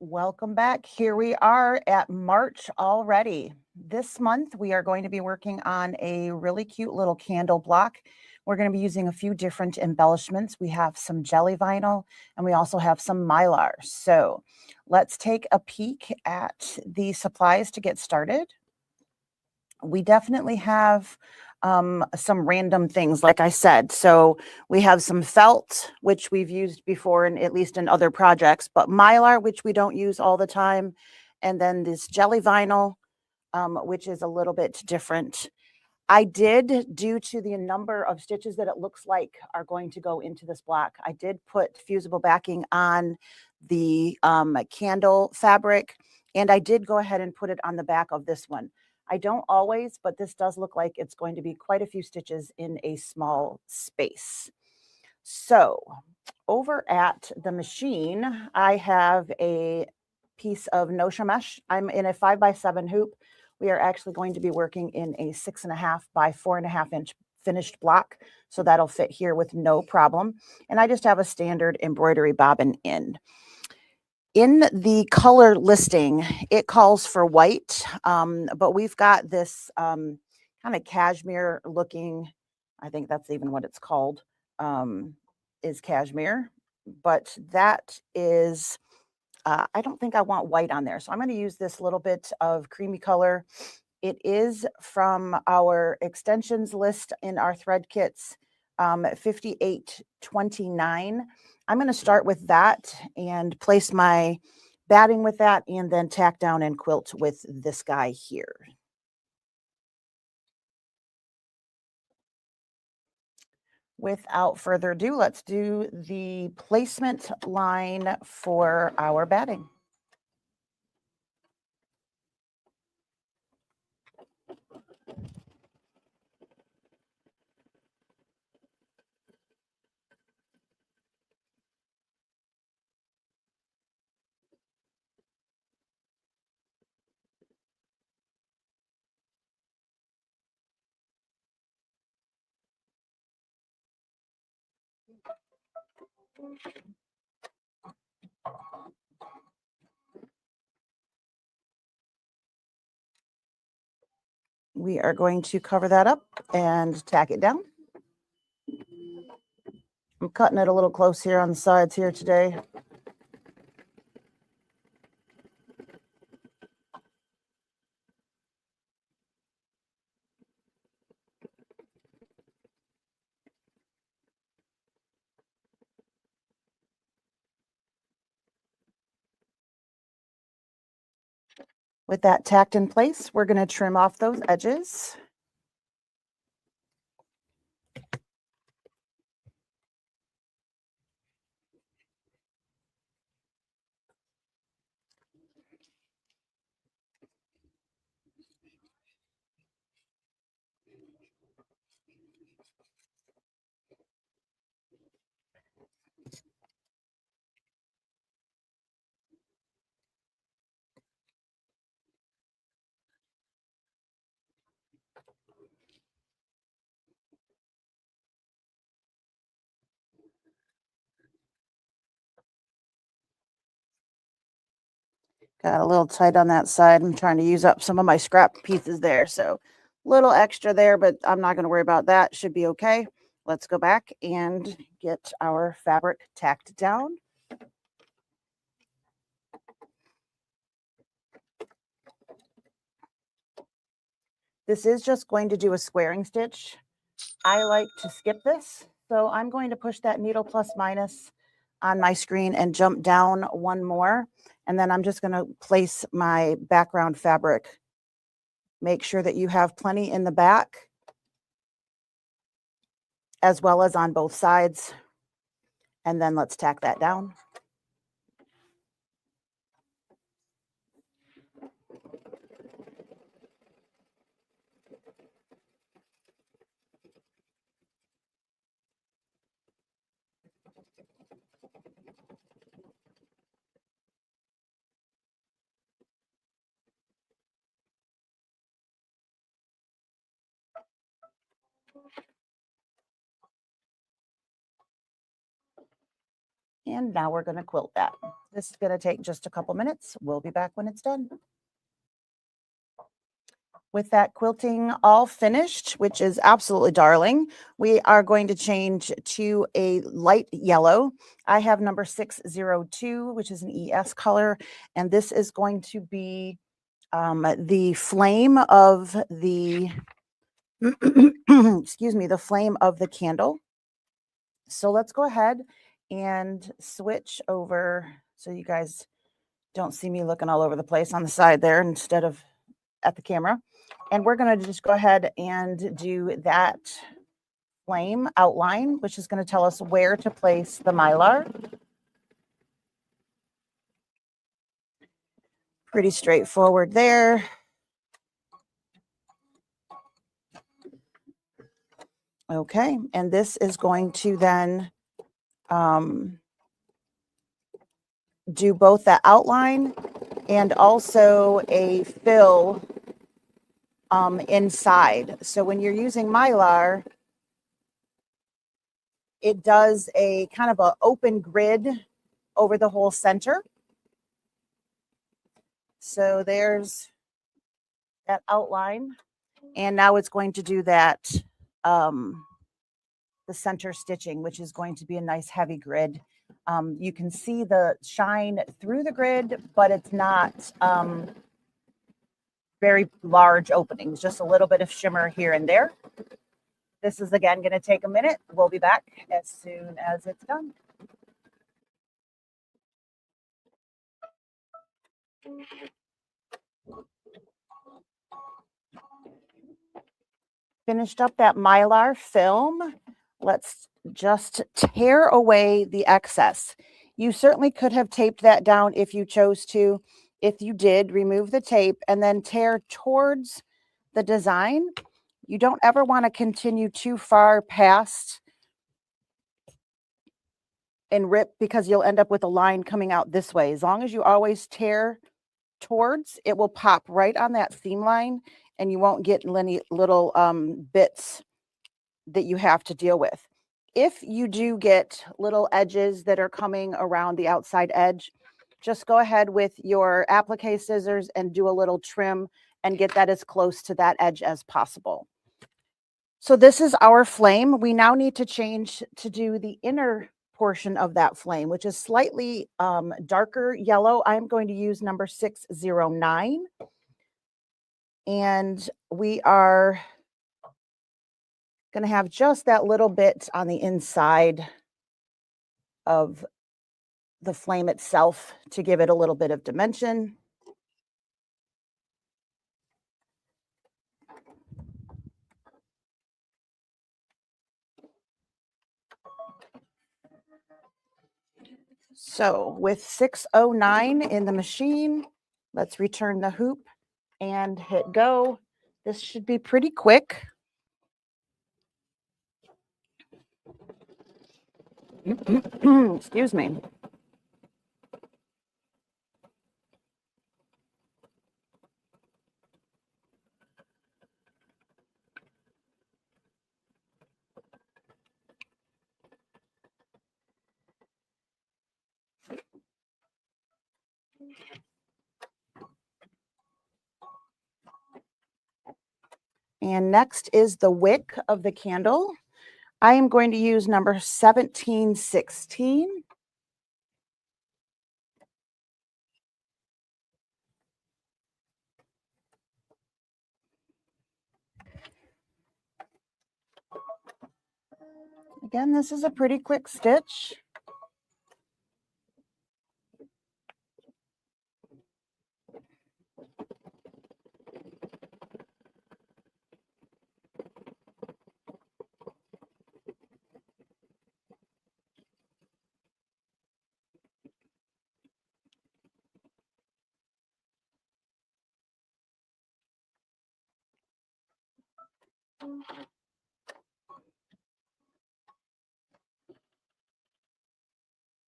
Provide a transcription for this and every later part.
Welcome back. Here we are at March already. This month, we are going to be working on a really cute little candle block. We're going to be using a few different embellishments. We have some jelly vinyl and we also have some mylar. So let's take a peek at the supplies to get started. We definitely have some random things, like I said. So we have some felt, which we've used before, and at least in other projects, but mylar, which we don't use all the time. And then this jelly vinyl, which is a little bit different. I did, due to the number of stitches that it looks like are going to go into this block, I did put fusible backing on the candle fabric, and I did go ahead and put it on the back of this one. I don't always, but this does look like it's going to be quite a few stitches in a small space. So over at the machine, I have a piece of no-show mesh. I'm in a 5x7 hoop. We are actually going to be working in a 6.5 by 4.5 inch finished block. So that'll fit here with no problem. And I just have a standard embroidery bobbin in. In the color listing, it calls for white, but we've got this kind of cashmere looking, I think that's even what it's called, is cashmere. But that is, I don't think I want white on there. So I'm going to use this little bit of creamy color. It is from our extensions list in our thread kits, 5829. I'm going to start with that and place my batting with that and then tack down and quilt with this guy here. Without further ado, let's do the placement line for our batting. We are going to cover that up and tack it down. I'm cutting it a little close here on the sides here today. With that tacked in place, we're going to trim off those edges. Got a little tight on that side. I'm trying to use up some of my scrap pieces there. So a little extra there, but I'm not going to worry about that. Should be okay. Let's go back and get our fabric tacked down. This is just going to do a squaring stitch. I like to skip this. So I'm going to push that needle plus minus on my screen and jump down one more. And then I'm just going to place my background fabric. Make sure that you have plenty in the back as well as on both sides. And then let's tack that down. And now we're going to quilt that. This is going to take just a couple minutes. We'll be back when it's done. With that quilting all finished, which is absolutely darling, we are going to change to a light yellow. I have number 602, which is an ES color, and this is going to be the flame of the, excuse me, the flame of the candle. So let's go ahead and switch over so you guys don't see me looking all over the place on the side there instead of at the camera. And we're going to just go ahead and do that flame outline, which is going to tell us where to place the mylar. Pretty straightforward there. Okay, and this is going to then do both the outline and also a fill inside. So when you're using mylar, it does a kind of an open grid over the whole center. So there's that outline. And now it's going to do that, the center stitching, which is going to be a nice heavy grid. You can see the shine through the grid, but it's not very large openings, just a little bit of shimmer here and there. This is again going to take a minute. We'll be back as soon as it's done. Finished up that mylar film. Let's just tear away the excess. You certainly could have taped that down if you chose to. If you did, remove the tape and then tear towards the design. You don't ever want to continue too far past and rip because you'll end up with a line coming out this way. As long as you always tear towards, it will pop right on that seam line and you won't get any little bits that you have to deal with. If you do get little edges that are coming around the outside edge, just go ahead with your applique scissors and do a little trim and get that as close to that edge as possible. So this is our flame. We now need to change to do the inner portion of that flame, which is slightly darker yellow. I'm going to use number 609. And we are going to have just that little bit on the inside of the flame itself to give it a little bit of dimension. So with 609 in the machine, let's return the hoop and hit go. This should be pretty quick. Excuse me. And next is the wick of the candle. I am going to use number 1716. Again, this is a pretty quick stitch.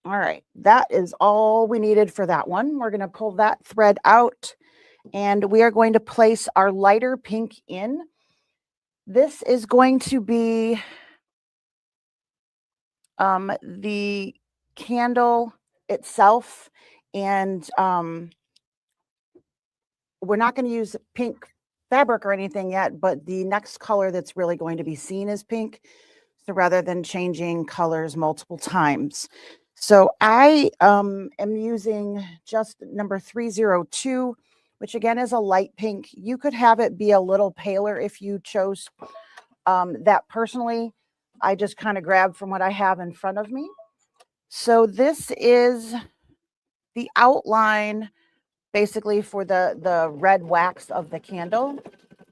All right, that is all we needed for that one. We're going to pull that thread out and we are going to place our lighter pink in. This is going to be the candle itself, and we're not going to use pink fabric or anything yet, but the next color that's really going to be seen is pink. So rather than changing colors multiple times. So I am using just number 302, which again is a light pink. You could have it be a little paler if you chose that. Personally, I just kind of grabbed from what I have in front of me. So this is the outline basically for the red wax of the candle.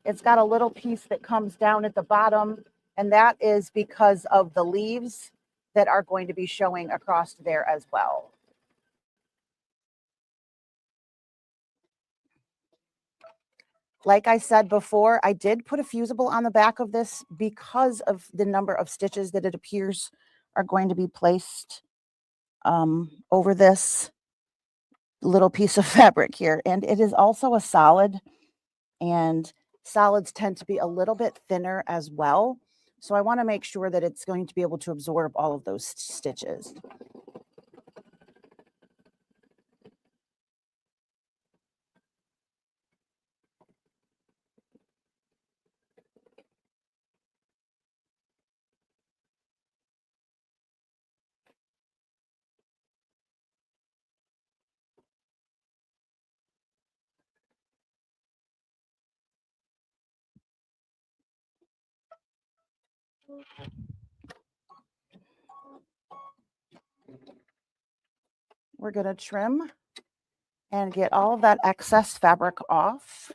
It's got a little piece that comes down at the bottom, and that is because of the leaves that are going to be showing across there as well. Like I said before, I did put a fusible on the back of this because of the number of stitches that it appears are going to be placed over this little piece of fabric here. And it is also a solid, and solids tend to be a little bit thinner as well. So I want to make sure that it's going to be able to absorb all of those stitches. We're going to trim and get all of that excess fabric off.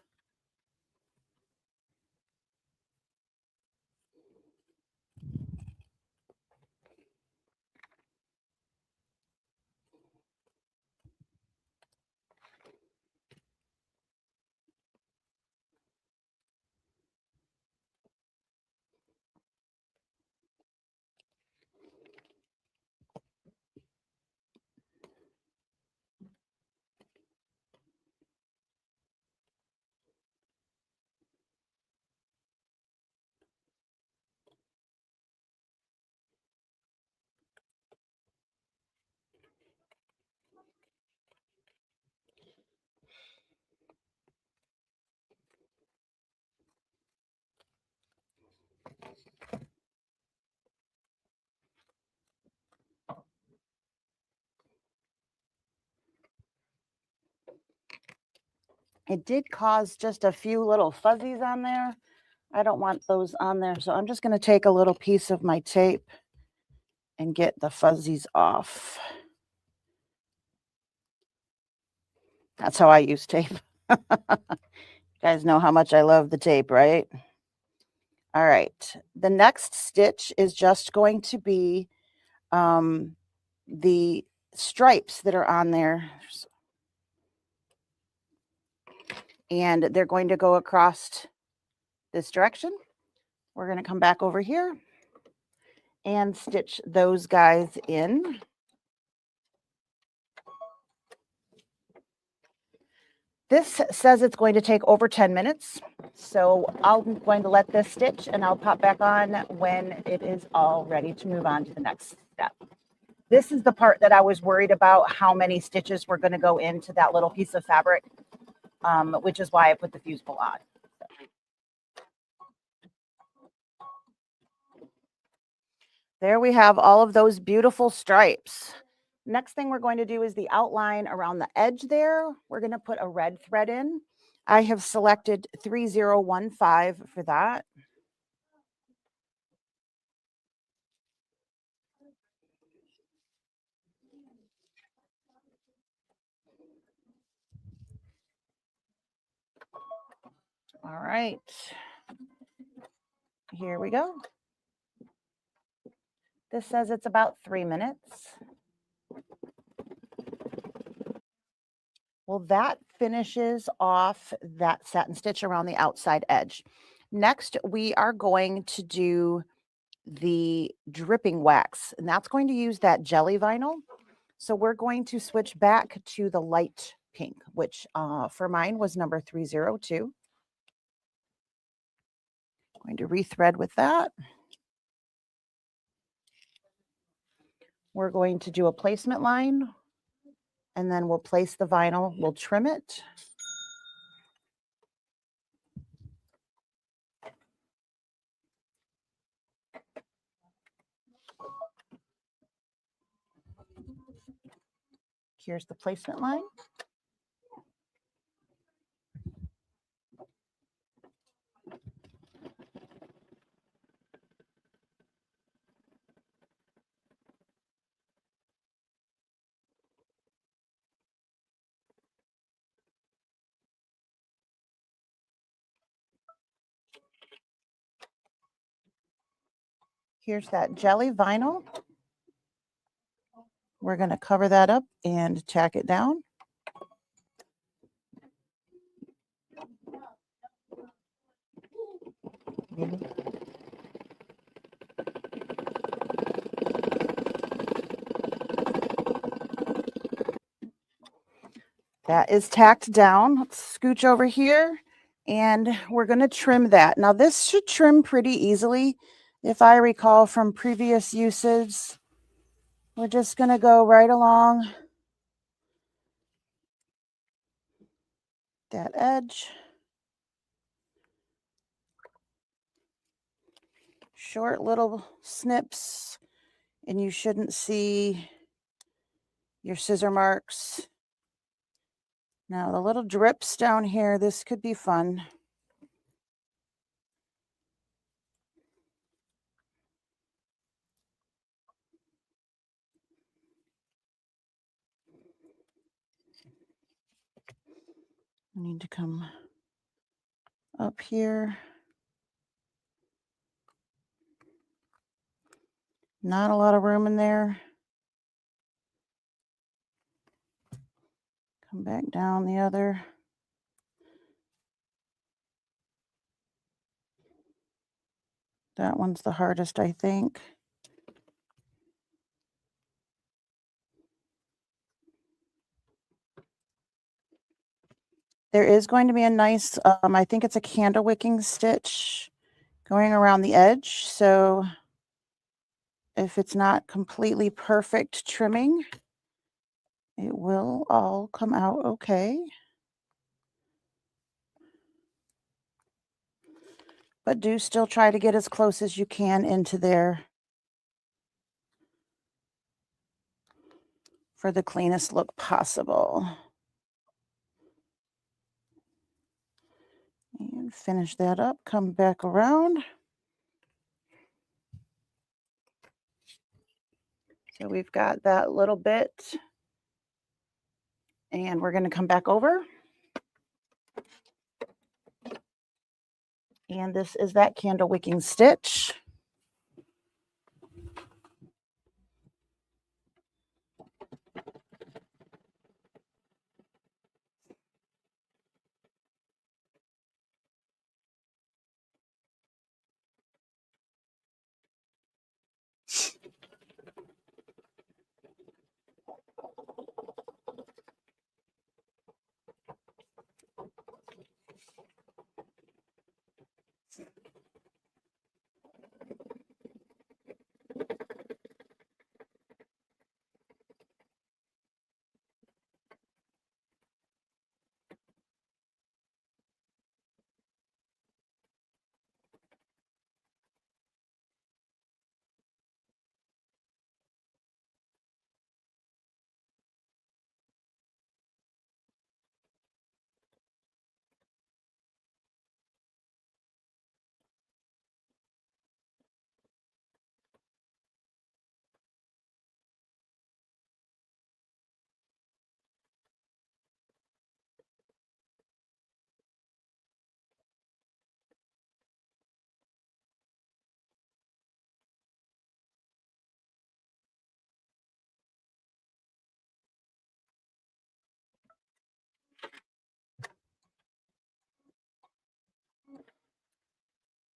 It did cause just a few little fuzzies on there. I don't want those on there. So I'm just going to take a little piece of my tape and get the fuzzies off. That's how I use tape. You guys know how much I love the tape, right? All right. The next stitch is just going to be the stripes that are on there. And they're going to go across this direction. We're going to come back over here and stitch those guys in. This says it's going to take over 10 minutes. So I'm going to let this stitch and I'll pop back on when it is all ready to move on to the next step. This is the part that I was worried about, how many stitches were going to go into that little piece of fabric, which is why I put the fusible on. There we have all of those beautiful stripes. Next thing we're going to do is the outline around the edge there. We're going to put a red thread in. I have selected 3015 for that. All right. Here we go. This says it's about 3 minutes. Well, that finishes off that satin stitch around the outside edge. Next, we are going to do the dripping wax, and that's going to use that jelly vinyl. So we're going to switch back to the light pink, which for mine was number 302. Going to rethread with that. We're going to do a placement line, and then we'll place the vinyl. We'll trim it. Here's the placement line. Here's that jelly vinyl. We're going to cover that up and tack it down. That is tacked down. Let's scooch over here and we're going to trim that. Now this should trim pretty easily. If I recall from previous uses, we're just going to go right along that edge. Short little snips, and you shouldn't see your scissor marks. Now the little drips down here, this could be fun. I need to come up here. Not a lot of room in there. Come back down the other. That one's the hardest, I think. There is going to be a nice, I think it's a candle wicking stitch going around the edge. So if it's not completely perfect trimming, it will all come out okay. But do still try to get as close as you can into there for the cleanest look possible. And finish that up, come back around. So we've got that little bit, and we're going to come back over. And this is that candle wicking stitch.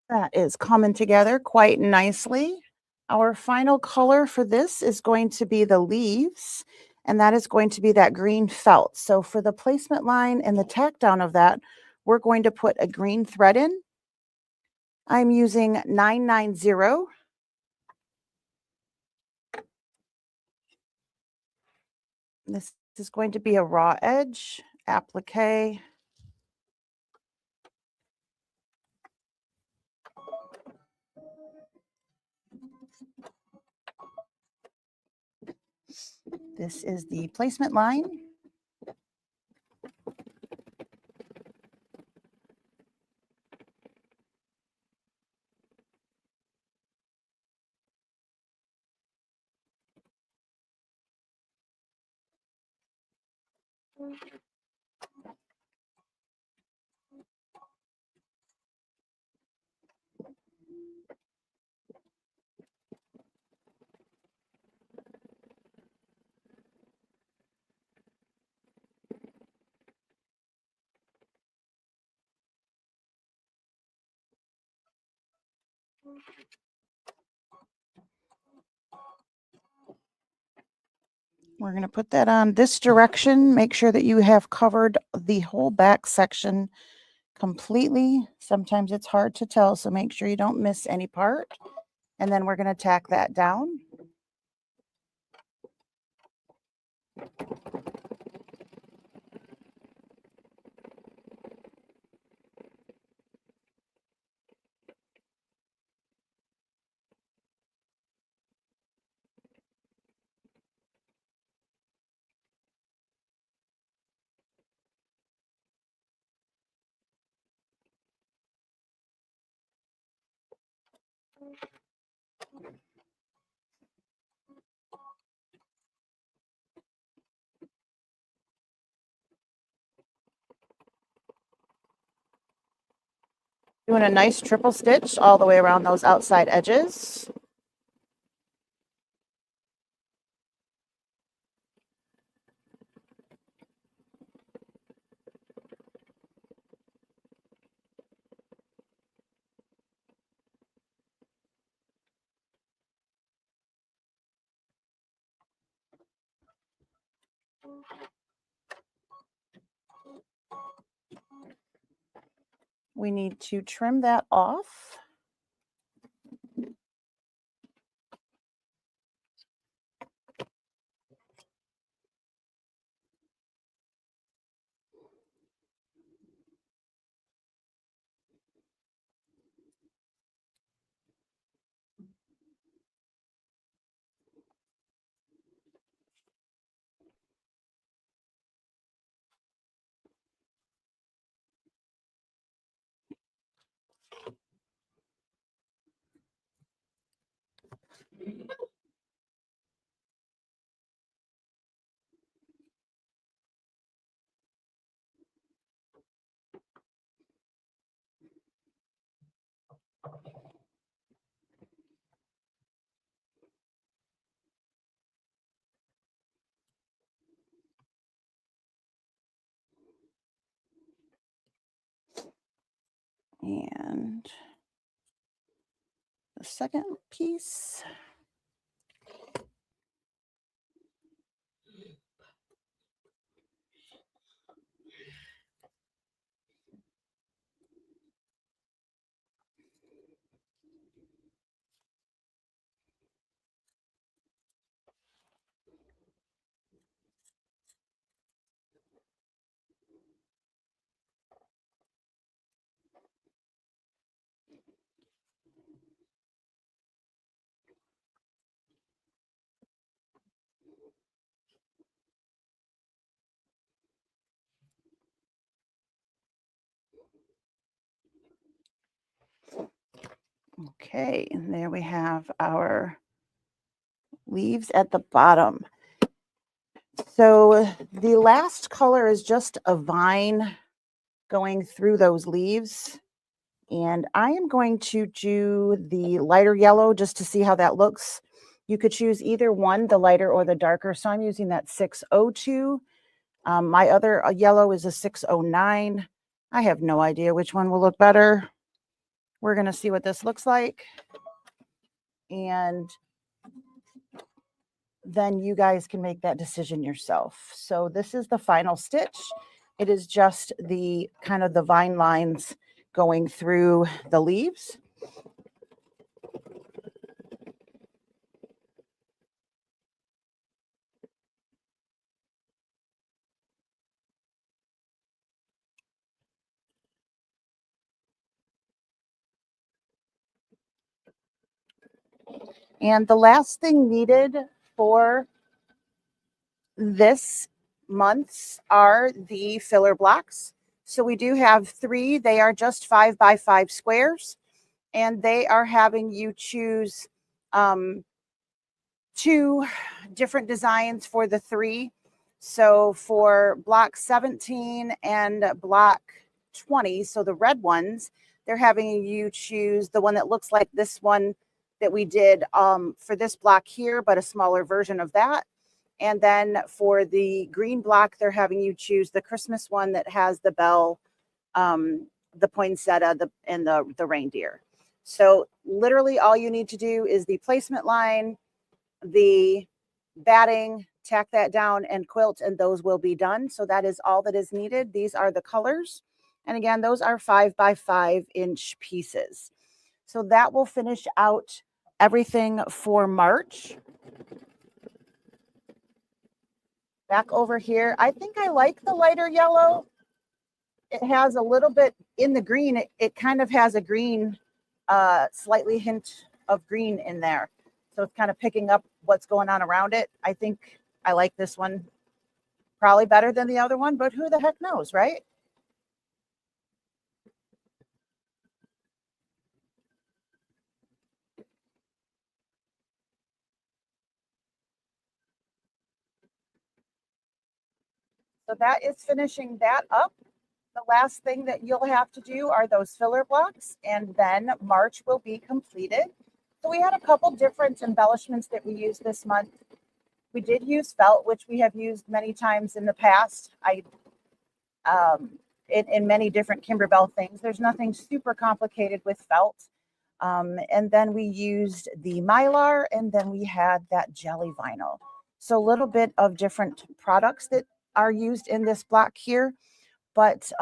That is coming together quite nicely. Our final color for this is going to be the leaves, and that is going to be that green felt. So for the placement line and the tack down of that, we're going to put a green thread in. I'm using 990. This is going to be a raw edge applique. This is the placement line. We're going to put that on this direction. Make sure that you have covered the whole back section completely. Sometimes it's hard to tell, so make sure you don't miss any part. And then we're going to tack that down. Doing a nice triple stitch all the way around those outside edges. We need to trim that off. And the second piece. Okay, and there we have our leaves at the bottom. So the last color is just a vine going through those leaves. And I am going to do the lighter yellow just to see how that looks. You could choose either one, the lighter or the darker. So I'm using that 602. My other yellow is a 609. I have no idea which one will look better. We're going to see what this looks like. And then you guys can make that decision yourself. So this is the final stitch. It is just the kind of the vine lines going through the leaves. And the last thing needed for this month are the filler blocks. So we do have 3. They are just 5 by 5 squares, and they are having you choose 2 different designs for the 3. So for block 17 and block 20, so the red ones, they're having you choose the one that looks like this one that we did for this block here, but a smaller version of that. And then for the green block, they're having you choose the Christmas one that has the bell, the poinsettia, and the reindeer. So literally all you need to do is the placement line, the batting, tack that down, and quilt, and those will be done. So that is all that is needed. These are the colors. And again, those are 5 by 5 inch pieces. So that will finish out everything for March. Back over here, I think I like the lighter yellow. It has a little bit in the green. It kind of has a green, slightly hint of green in there. So it's kind of picking up what's going on around it. I think I like this one probably better than the other one, but who the heck knows, right? So that is finishing that up. The last thing that you'll have to do are those filler blocks, and then March will be completed. So we had a couple different embellishments that we used this month. We did use felt, which we have used many times in the past. In many different Kimberbell things. There's nothing super complicated with felt. And then we used the Mylar, and then we had that jelly vinyl. So a little bit of different products that are used in this block here, but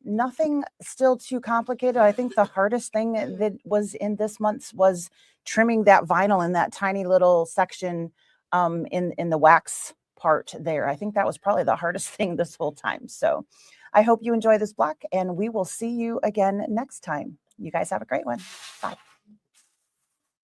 nothing still too complicated. I think the hardest thing that was in this month's was trimming that vinyl in that tiny little section in the wax part there. I think that was probably the hardest thing this whole time. So I hope you enjoy this block, and we will see you again next time. You guys have a great one. Bye.